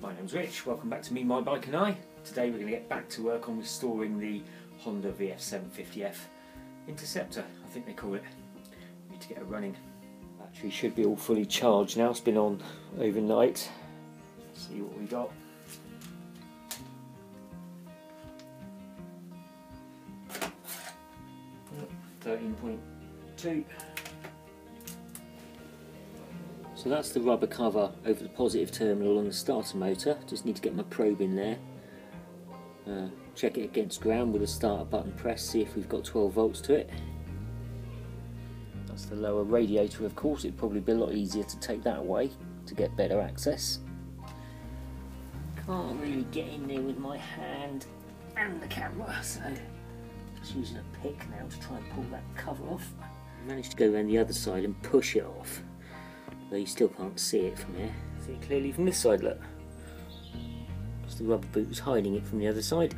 My name's Rich, welcome back to Me, My Bike and I. Today we're going to get back to work on restoring the Honda VF750F Interceptor, I think they call it. We need to get it running. Battery should be all fully charged now, it's been on overnight. Let's see what we got. Oh, 13.2. So that's the rubber cover over the positive terminal on the starter motor. Just need to get my probe in there, check it against ground with the starter button pressed, see if we've got 12 volts to it. That's the lower radiator, of course. It'd probably be a lot easier to take that away to get better access. Can't really get in there with my hand and the camera, so just using a pick now to try and pull that cover off. I managed to go around the other side and push it off. Though you still can't see it from here. See it clearly from this side, look. Because the rubber boot was hiding it from the other side.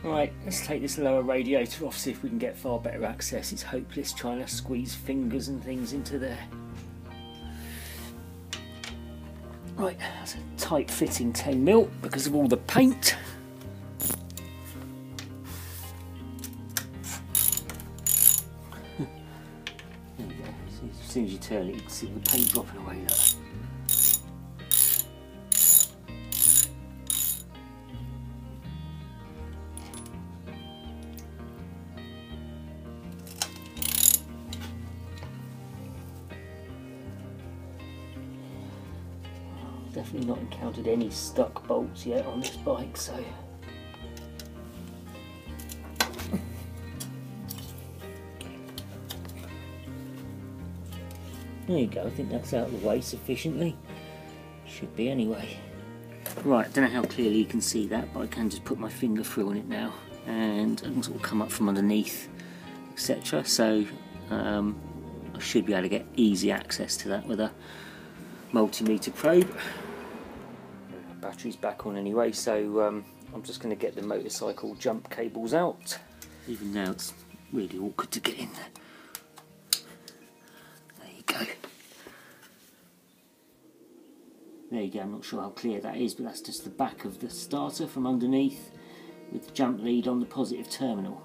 Right, let's take this lower radiator off, see if we can get far better access. It's hopeless trying to squeeze fingers and things into there. Right, that's a tight fitting 10mm because of all the paint. As soon as you turn it, you can see the paint dropping away there. Definitely not encountered any stuck bolts yet on this bike, so there you go, I think that's out of the way sufficiently. Should be anyway. Right, I don't know how clearly you can see that, but I can just put my finger through on it now and I can sort of come up from underneath, etc. So I should be able to get easy access to that with a multimeter probe. Battery's back on anyway, so I'm just going to get the motorcycle jump cables out. Even now it's really awkward to get in there. There you go, I'm not sure how clear that is, but that's just the back of the starter from underneath with the jump lead on the positive terminal.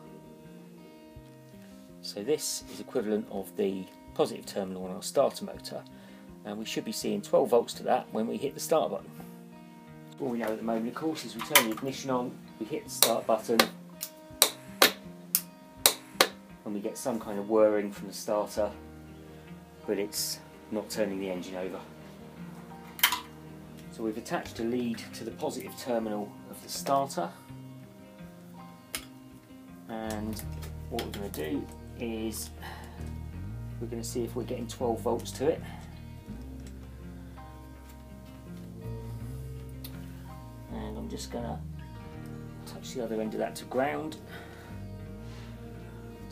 So this is equivalent of the positive terminal on our starter motor, and we should be seeing 12 volts to that when we hit the start button. All we know at the moment, of course, is we turn the ignition on, we hit the start button, and we get some kind of whirring from the starter, but it's not turning the engine over. So we've attached a lead to the positive terminal of the starter, and what we're going to do is we're going to see if we're getting 12 volts to it. And I'm just going to touch the other end of that to ground,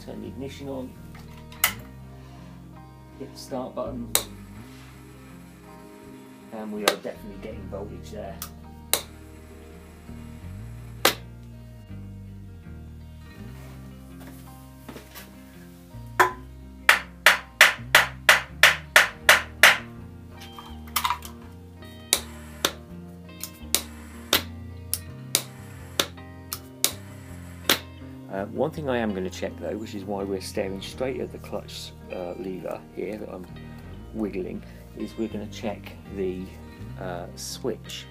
turn the ignition on, hit the start button, and we are definitely getting voltage there. One thing I am going to check though, which is why we're staring straight at the clutch lever here that I'm wiggling, is we're going to check the switch.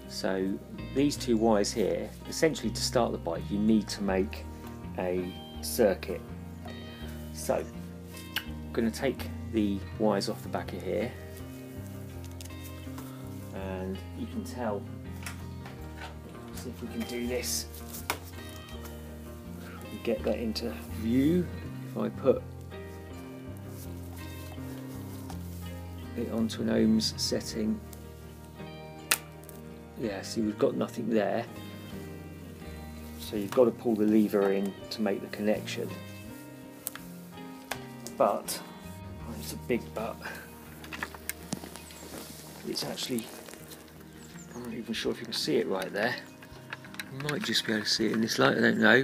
So these two wires here, essentially to start the bike you need to make a circuit. So I'm going to take the wires off the back of here, and you can tell, see if we can do this, get that into view. If I put it onto an ohms setting, yeah, see we've got nothing there, so you've got to pull the lever in to make the connection. But it's a big but, it's actually, I'm not even sure if you can see it right there. You might just be able to see it in this light, I don't know.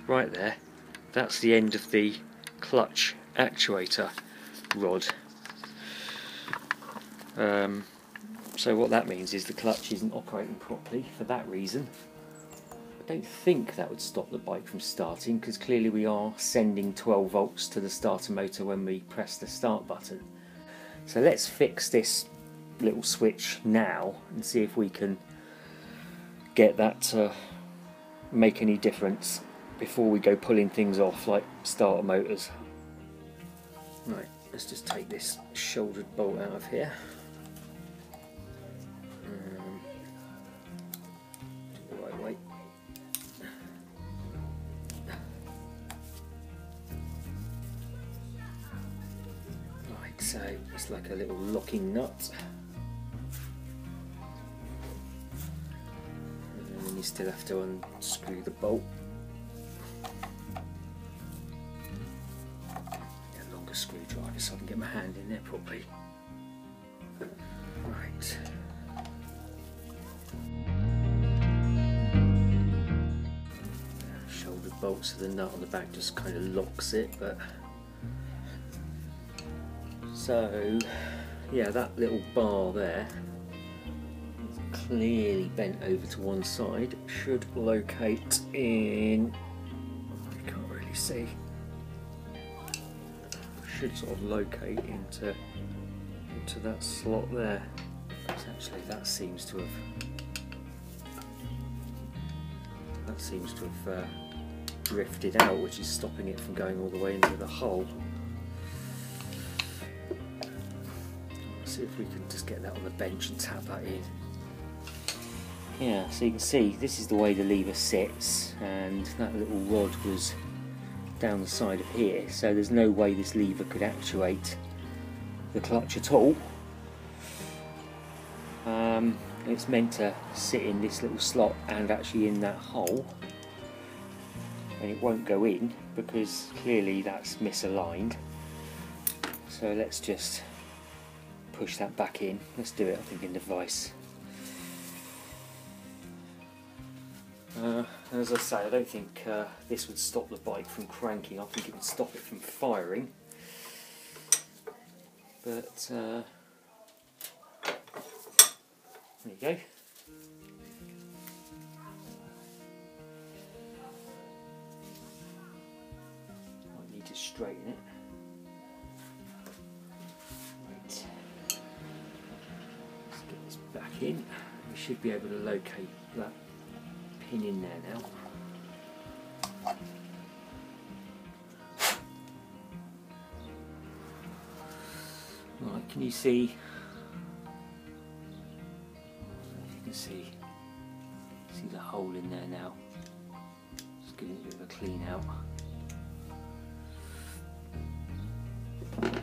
Right there, that's the end of the clutch actuator rod. So what that means is the clutch isn't operating properly for that reason. I don't think that would stop the bike from starting, because clearly we are sending 12 volts to the starter motor when we press the start button. So let's fix this little switch now and see if we can get that to make any difference before we go pulling things off like starter motors. Right, let's just take this shouldered bolt out of here. Do it the right way. Right, so it's like a little locking nut. And then you still have to unscrew the bolt. Screwdriver so I can get my hand in there properly. Right. Shoulder bolt, so the nut on the back just kind of locks it, but so yeah, that little bar there is clearly bent over to one side. Should locate in, you can't really see, should sort of locate into that slot there. Actually, that seems to have drifted out, which is stopping it from going all the way into the hole. Let's see if we can just get that on the bench and tap that in. Yeah, so you can see this is the way the lever sits, and that little rod was down the side of here, so there's no way this lever could actuate the clutch at all. It's meant to sit in this little slot and actually in that hole, and it won't go in because clearly that's misaligned. So let's just push that back in. Let's do it, I think, in the vise. As I say, I don't think this would stop the bike from cranking. I think it would stop it from firing. But there you go. I need to straighten it. Right. Let's get this back in. We should be able to locate that pin in there now. Right, can you see? If you can see the hole in there now. Just give it a bit of a clean out. Let's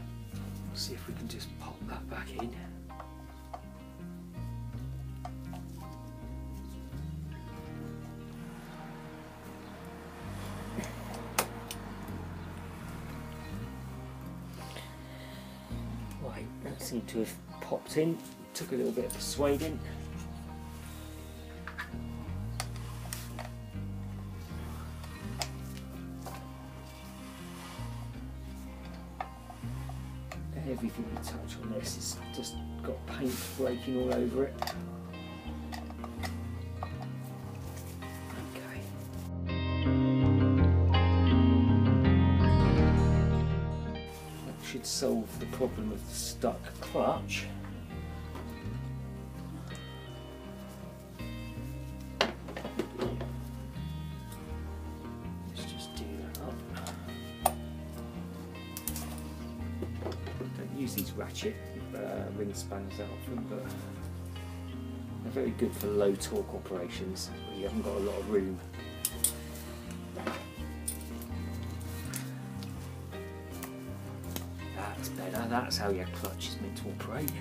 see if we can just pop that back in. That seemed to have popped in, took a little bit of persuading. Everything you touch on this has just got paint flaking all over it. Should solve the problem of the stuck clutch. Let's just do that up. Don't use these ratchet ring spanners that often, but they're very good for low torque operations where you haven't got a lot of room. Better, that's how your clutch is meant to operate.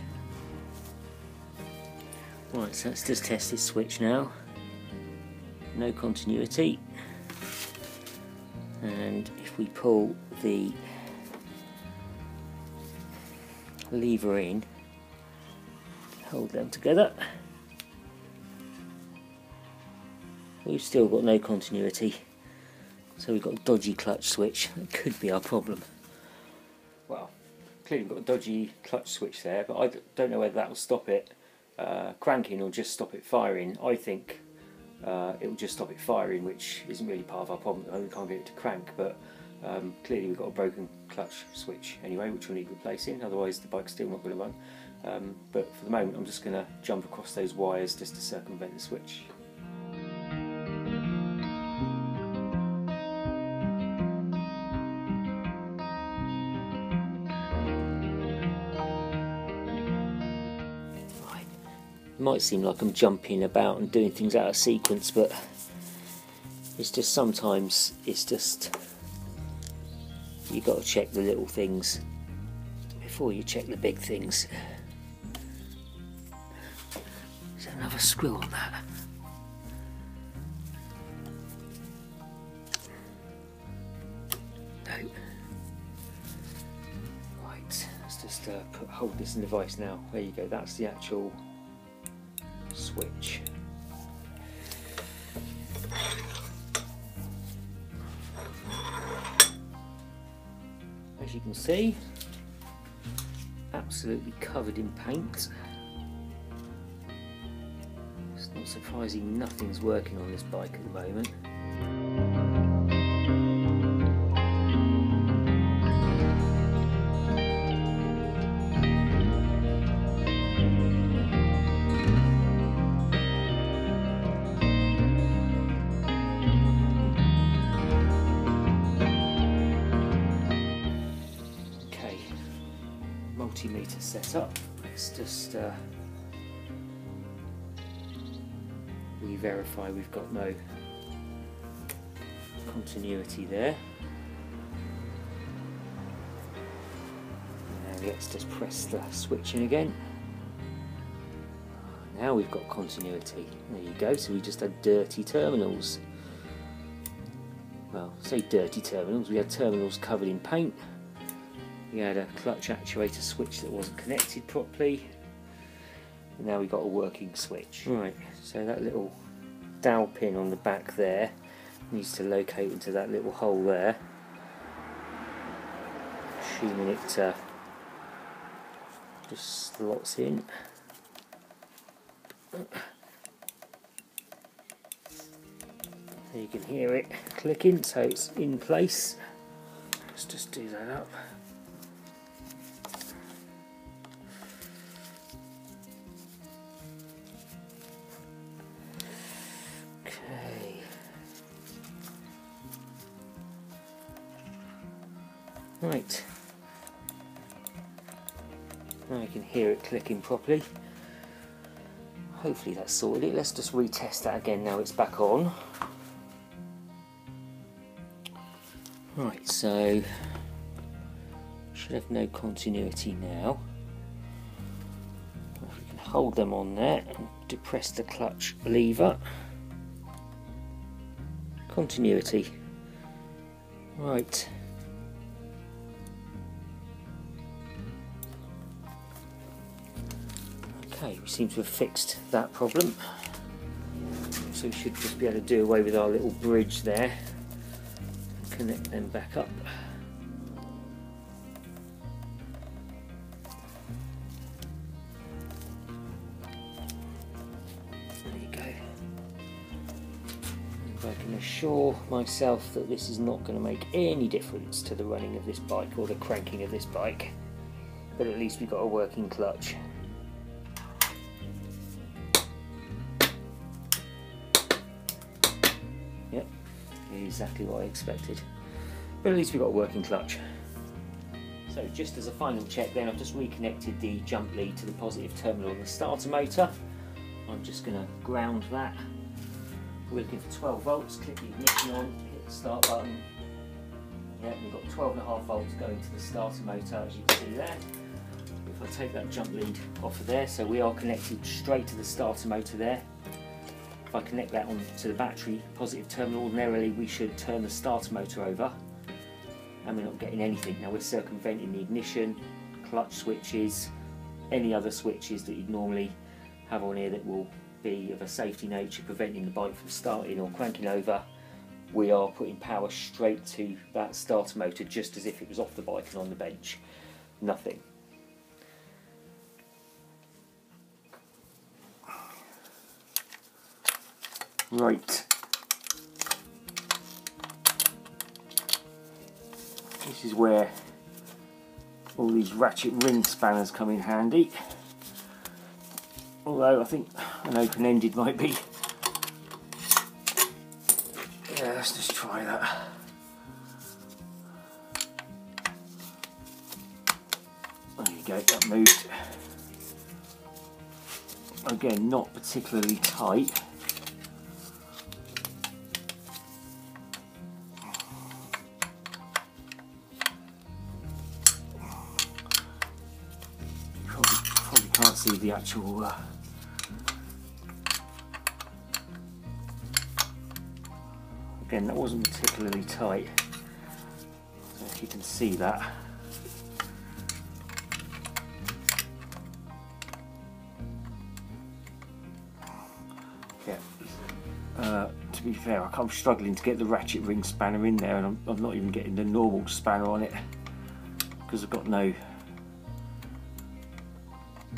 Right, so let's just test this switch now. No continuity. And if we pull the lever in, hold them together, we've still got no continuity. So we've got a dodgy clutch switch. That could be our problem. Well, clearly we've got a dodgy clutch switch there, but I don't know whether that will stop it cranking or just stop it firing. I think it will just stop it firing, which isn't really part of our problem. We can't get it to crank, but clearly we've got a broken clutch switch anyway, which we'll need replacing, otherwise the bike's still not going to run. But for the moment I'm just going to jump across those wires just to circumvent the switch. It might seem like I'm jumping about and doing things out of sequence, but it's just sometimes you've got to check the little things before you check the big things. There's another screw on that. No. Right, let's just hold this in the vise now. There you go, that's the actual switch. As you can see, absolutely covered in paint. It's not surprising nothing's working on this bike at the moment. Multimeter set up. Let's just re-verify we've got no continuity there. And let's just press the switch in again. Now we've got continuity. There you go. So we just had dirty terminals. Well, say dirty terminals. We had terminals covered in paint. We had a clutch actuator switch that wasn't connected properly, and now we've got a working switch. Right, so that little dowel pin on the back there needs to locate into that little hole there, assuming it just slots in. There you can hear it clicking, so it's in place. Let's just do that up. Right, now you can hear it clicking properly. Hopefully that's sorted it. Let's just retest that again now it's back on. Right, so should have no continuity now. If we can hold them on there and depress the clutch lever. Continuity. Right. Okay, we seem to have fixed that problem, so we should just be able to do away with our little bridge there and connect them back up. There you go. If I can assure myself that this is not going to make any difference to the running of this bike or the cranking of this bike, but at least we've got a working clutch. Yep, exactly what I expected. But at least we've got a working clutch. So just as a final check then, I've just reconnected the jump lead to the positive terminal on the starter motor. I'm just going to ground that. We're looking for 12 volts, click the ignition on, hit the start button. Yeah, we've got 12.5 volts going to the starter motor, as you can see there. If I take that jump lead off of there, so we are connected straight to the starter motor there. If I connect that on to the battery positive terminal, ordinarily we should turn the starter motor over and we're not getting anything. Now we're circumventing the ignition, clutch switches, any other switches that you'd normally have on here that will be of a safety nature, preventing the bike from starting or cranking over. We are putting power straight to that starter motor just as if it was off the bike and on the bench. Nothing. Right. This is where all these ratchet ring spanners come in handy. Although I think an open-ended might be. Yeah, let's just try that. There you go, that moved. Again, not particularly tight. Probably can't see the actual again, that wasn't particularly tight. So if you can see that. To be fair, I'm struggling to get the ratchet ring spanner in there, and I'm not even getting the normal spanner on it because I've got no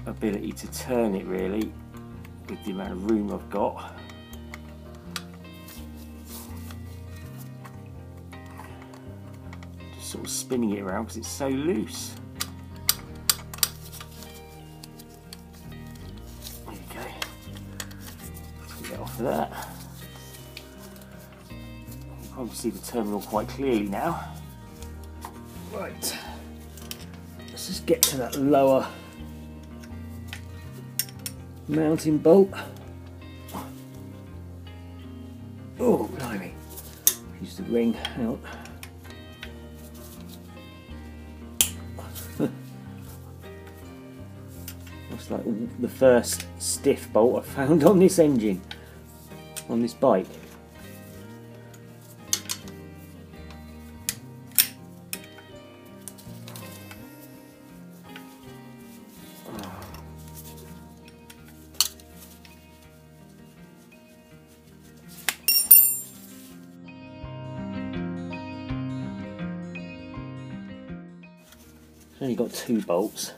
ability to turn it really with the amount of room I've got. Just sort of spinning it around because it's so loose. There you go. Get off of that. Probably see the terminal quite clearly now. Right, let's just get to that lower mounting bolt. Oh, blimey. Use the ring out. Looks like the first stiff bolt I found on this engine, on this bike. Only got 2 bolts.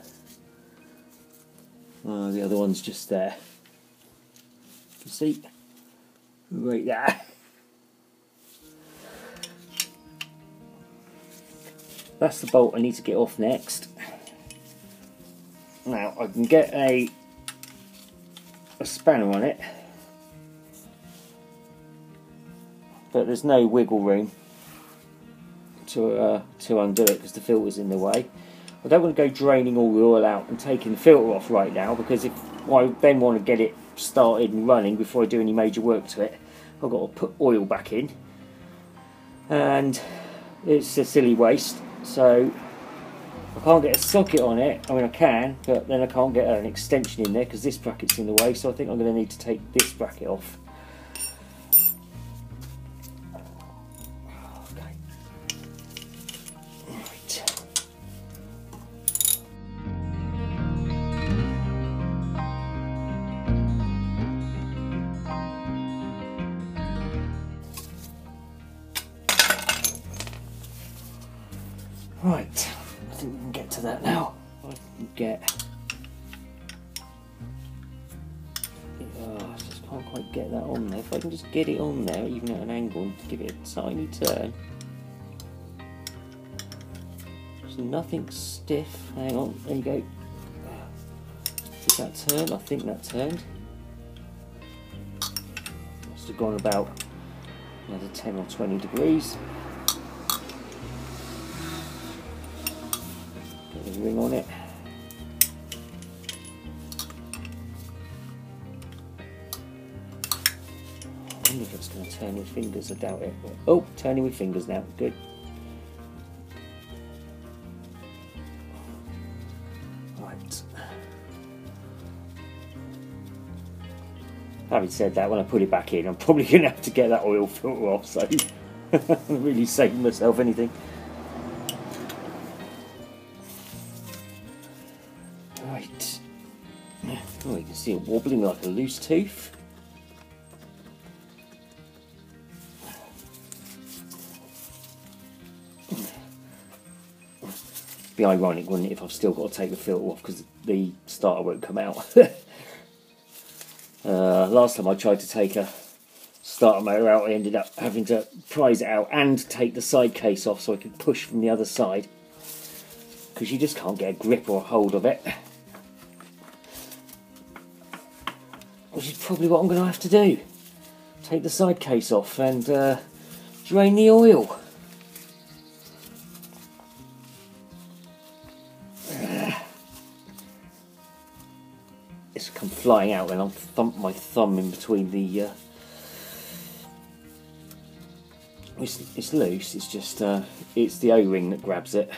The other one's just there. You see? Right there. That's the bolt I need to get off next. Now I can get a spanner on it, but there's no wiggle room to undo it because the filter's in the way. I don't want to go draining all the oil out and taking the filter off right now, because if I then want to get it started and running before I do any major work to it, I've got to put oil back in, and it's a silly waste. So I can't get a socket on it. I mean I can, but then I can't get an extension in there because this bracket's in the way, so I think I'm going to need to take this bracket off. Right, I think we can get to that now. I can get. I just can't quite get that on there. If I can just get it on there, even at an angle, and give it a tiny turn. There's nothing stiff. Hang on, there you go. Did that turn? I think that turned. Must have gone about another 10 or 20 degrees. Ring on it. I wonder if it's going to turn with fingers. I doubt it. Oh, turning with fingers now. Good. Right. Having said that, when I put it back in, I'm probably going to have to get that oil filter off, so I'm really saving myself anything. Right. Oh, you can see it wobbling like a loose tooth. It'd be ironic, wouldn't it, if I've still got to take the filter off because the starter won't come out. Last time I tried to take a starter motor out, I ended up having to prise it out and take the side case off so I could push from the other side, because you just can't get a grip or a hold of it. Which is probably what I'm going to have to do. Take the side case off and drain the oil. It's come flying out and I'll thump my thumb in between the... It's loose, it's just it's the O-ring that grabs it.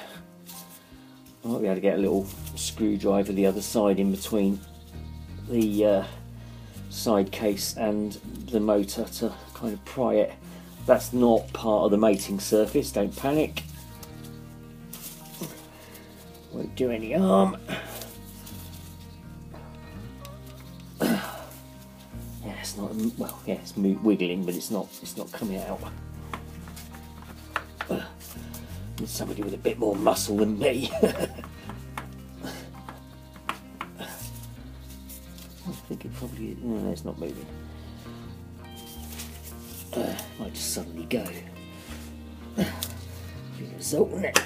I might be able to get a little screwdriver the other side in between the side case and the motor to kind of pry it. That's not part of the mating surface, don't panic. Won't do any harm. Yeah, it's not, well, yeah, it's wiggling, but it's not coming out. Need somebody with a bit more muscle than me. I think it probably, no, it's not moving. Might just suddenly go. Be a result, isn't it?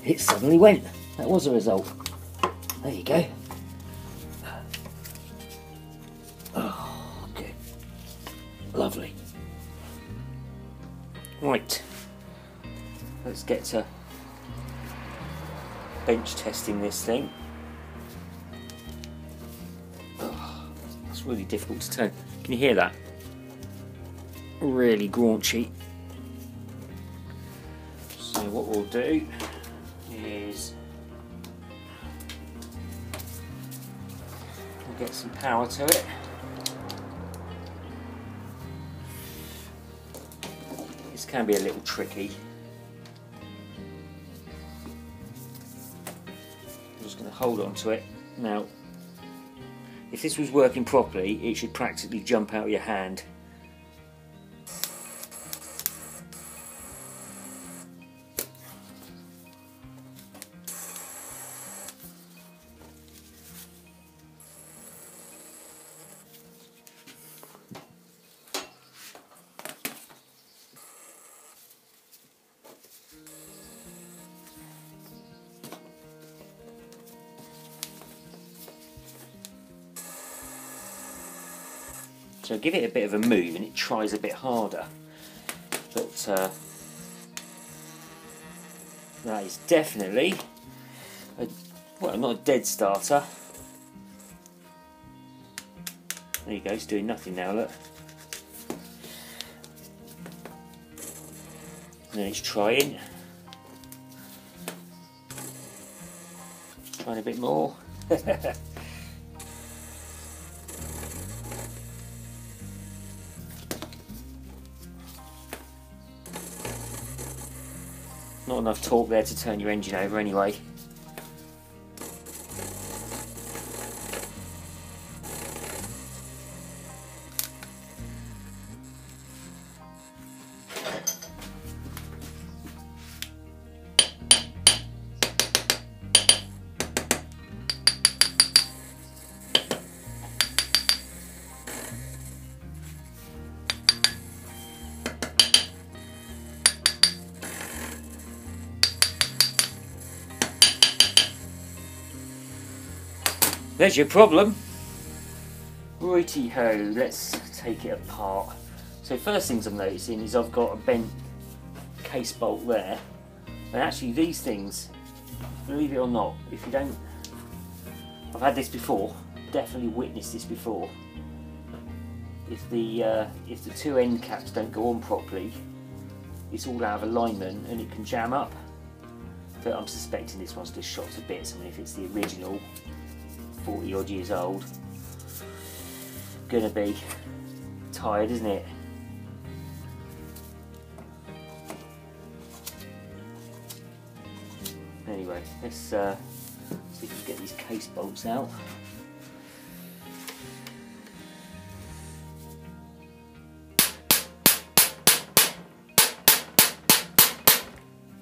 It suddenly went. That was a result. There you go. Oh, good. Lovely. Right. Let's get to bench testing this thing. Oh, it's really difficult to turn. Can you hear that? Really graunchy. So what we'll do is we'll get some power to it. This can be a little tricky. I'm just going to hold on to it. Now, if this was working properly, it should practically jump out of your hand. So give it a bit of a move and it tries a bit harder, but that is definitely, well, not a dead starter. There you go, it's doing nothing now, look. And then it's trying a bit more. Not enough torque there to turn your engine over anyway. There's your problem. Righty-ho, let's take it apart. So first things I'm noticing is I've got a bent case bolt there. And actually these things, believe it or not, if you don't... I've had this before, definitely witnessed this before. If the two end caps don't go on properly, it's all out of alignment and it can jam up. But I'm suspecting this one's just shot to bits. I mean, if it's the original, 40 odd years old, gonna be tired, isn't it? Anyway, let's see if we can get these case bolts out.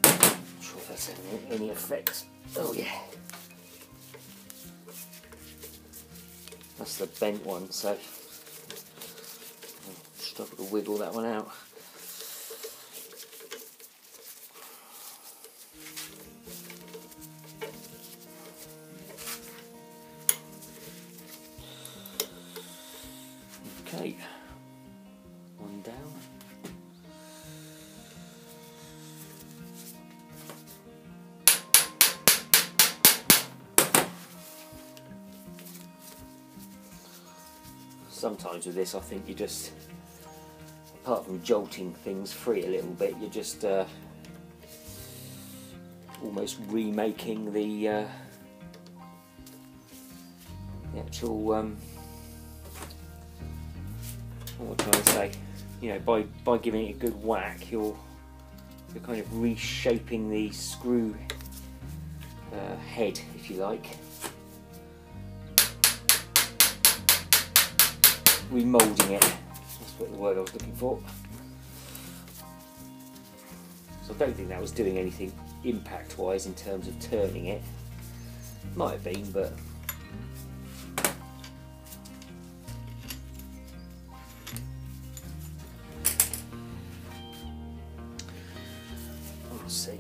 Not sure if that's any effect. Oh yeah. That's the bent one, so I'll Struggle to wiggle that one out. Okay, one down. Sometimes with this I think you just, apart from jolting things free a little bit, you're just almost remaking the actual, what am I trying to say, you know, by giving it a good whack you're kind of reshaping the screw head, if you like. Remoulding it, that's what the word I was looking for. So I don't think that was doing anything impact wise in terms of turning it. Might have been, but we'll see.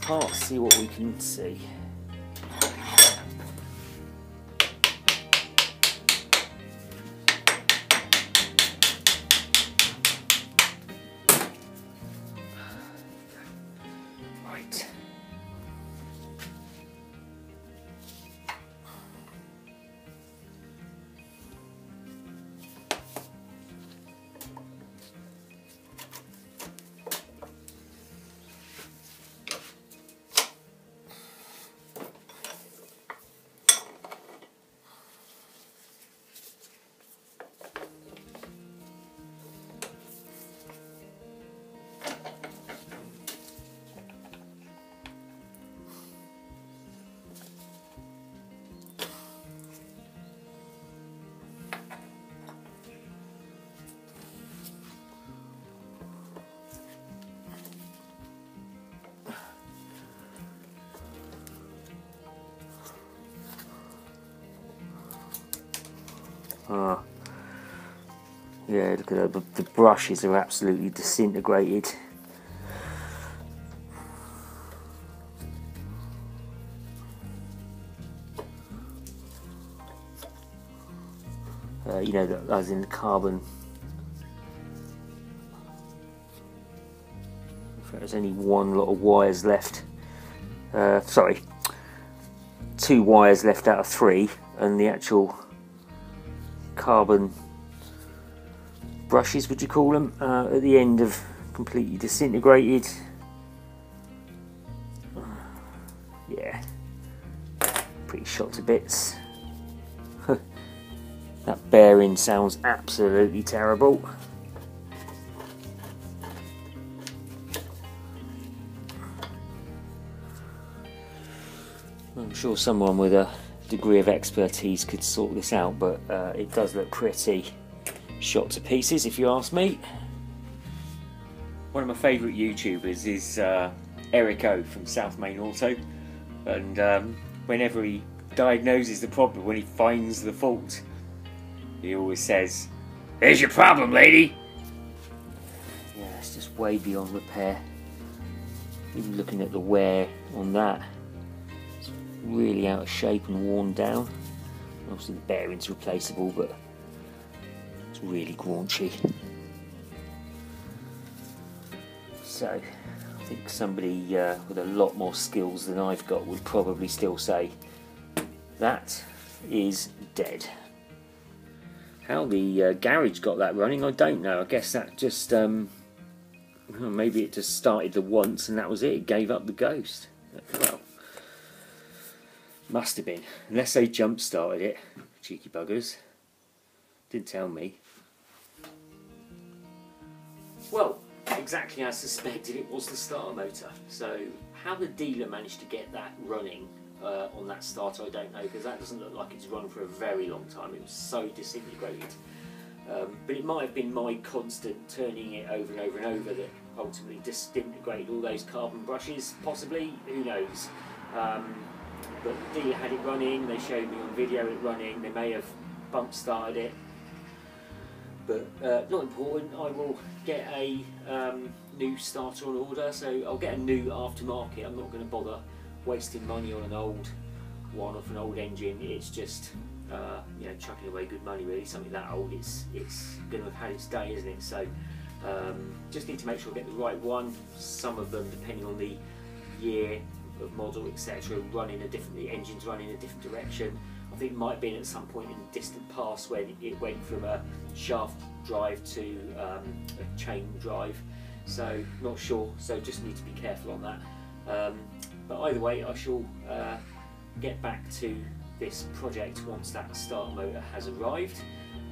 Apart, see what we can see. Right. Ah, yeah, look at that, the brushes are absolutely disintegrated. You know, as in the carbon. There's only one lot of wires left. Sorry, 2 wires left out of 3, and the actual carbon brushes, would you call them, at the end have completely disintegrated. Yeah, pretty shot to bits. That bearing sounds absolutely terrible. I'm sure someone with a degree of expertise could sort this out, but it does look pretty shot to pieces if you ask me. One of my favourite YouTubers is Eric O from South Main Auto, and whenever he diagnoses the problem, when he finds the fault, he always says, "There's your problem, lady." Yeah, it's just way beyond repair. Even looking at the wear on that, it's really out of shape and worn down. Obviously the bearing's replaceable, but it's really graunchy. So I think somebody with a lot more skills than I've got would probably still say that is dead. How the garage got that running, I don't know. I guess that just maybe it just started the once and that was it. It gave up the ghost. Well, Must have been, unless they jump started it. Cheeky buggers. Didn't tell me. Well, exactly as suspected, it was the starter motor. So how the dealer managed to get that running on that starter, I don't know, because that doesn't look like it's run for a very long time. It was so disintegrated. But it might have been my constant turning it over and over and over that ultimately disintegrated all those carbon brushes, possibly, who knows. But the dealer had it running, they showed me on video it running, they may have bump started it. But not important, I will get a new starter on order, so I'll get a new aftermarket. I'm not going to bother wasting money on an old one off an old engine. It's just you know, chucking away good money really. Something that old, it's going to have had its day, isn't it? So just need to make sure I get the right one. Some of them, depending on the year of model, etc., run in a different, the engines run in a different direction. I think it might have been at some point in the distant past where it went from a shaft drive to a chain drive, so not sure, so just need to be careful on that. But either way, I shall get back to this project once that starter motor has arrived,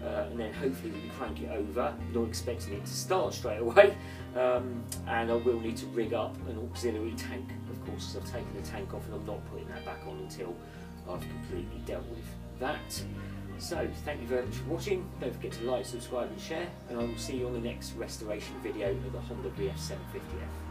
and then hopefully we can crank it over. Not expecting it to start straight away, and I will need to rig up an auxiliary tank, of course, because I've taken the tank off and I'm not putting that back on until I've completely dealt with that. So thank you very much for watching. Don't forget to like, subscribe and share, and I will see you on the next restoration video of the Honda VF750F.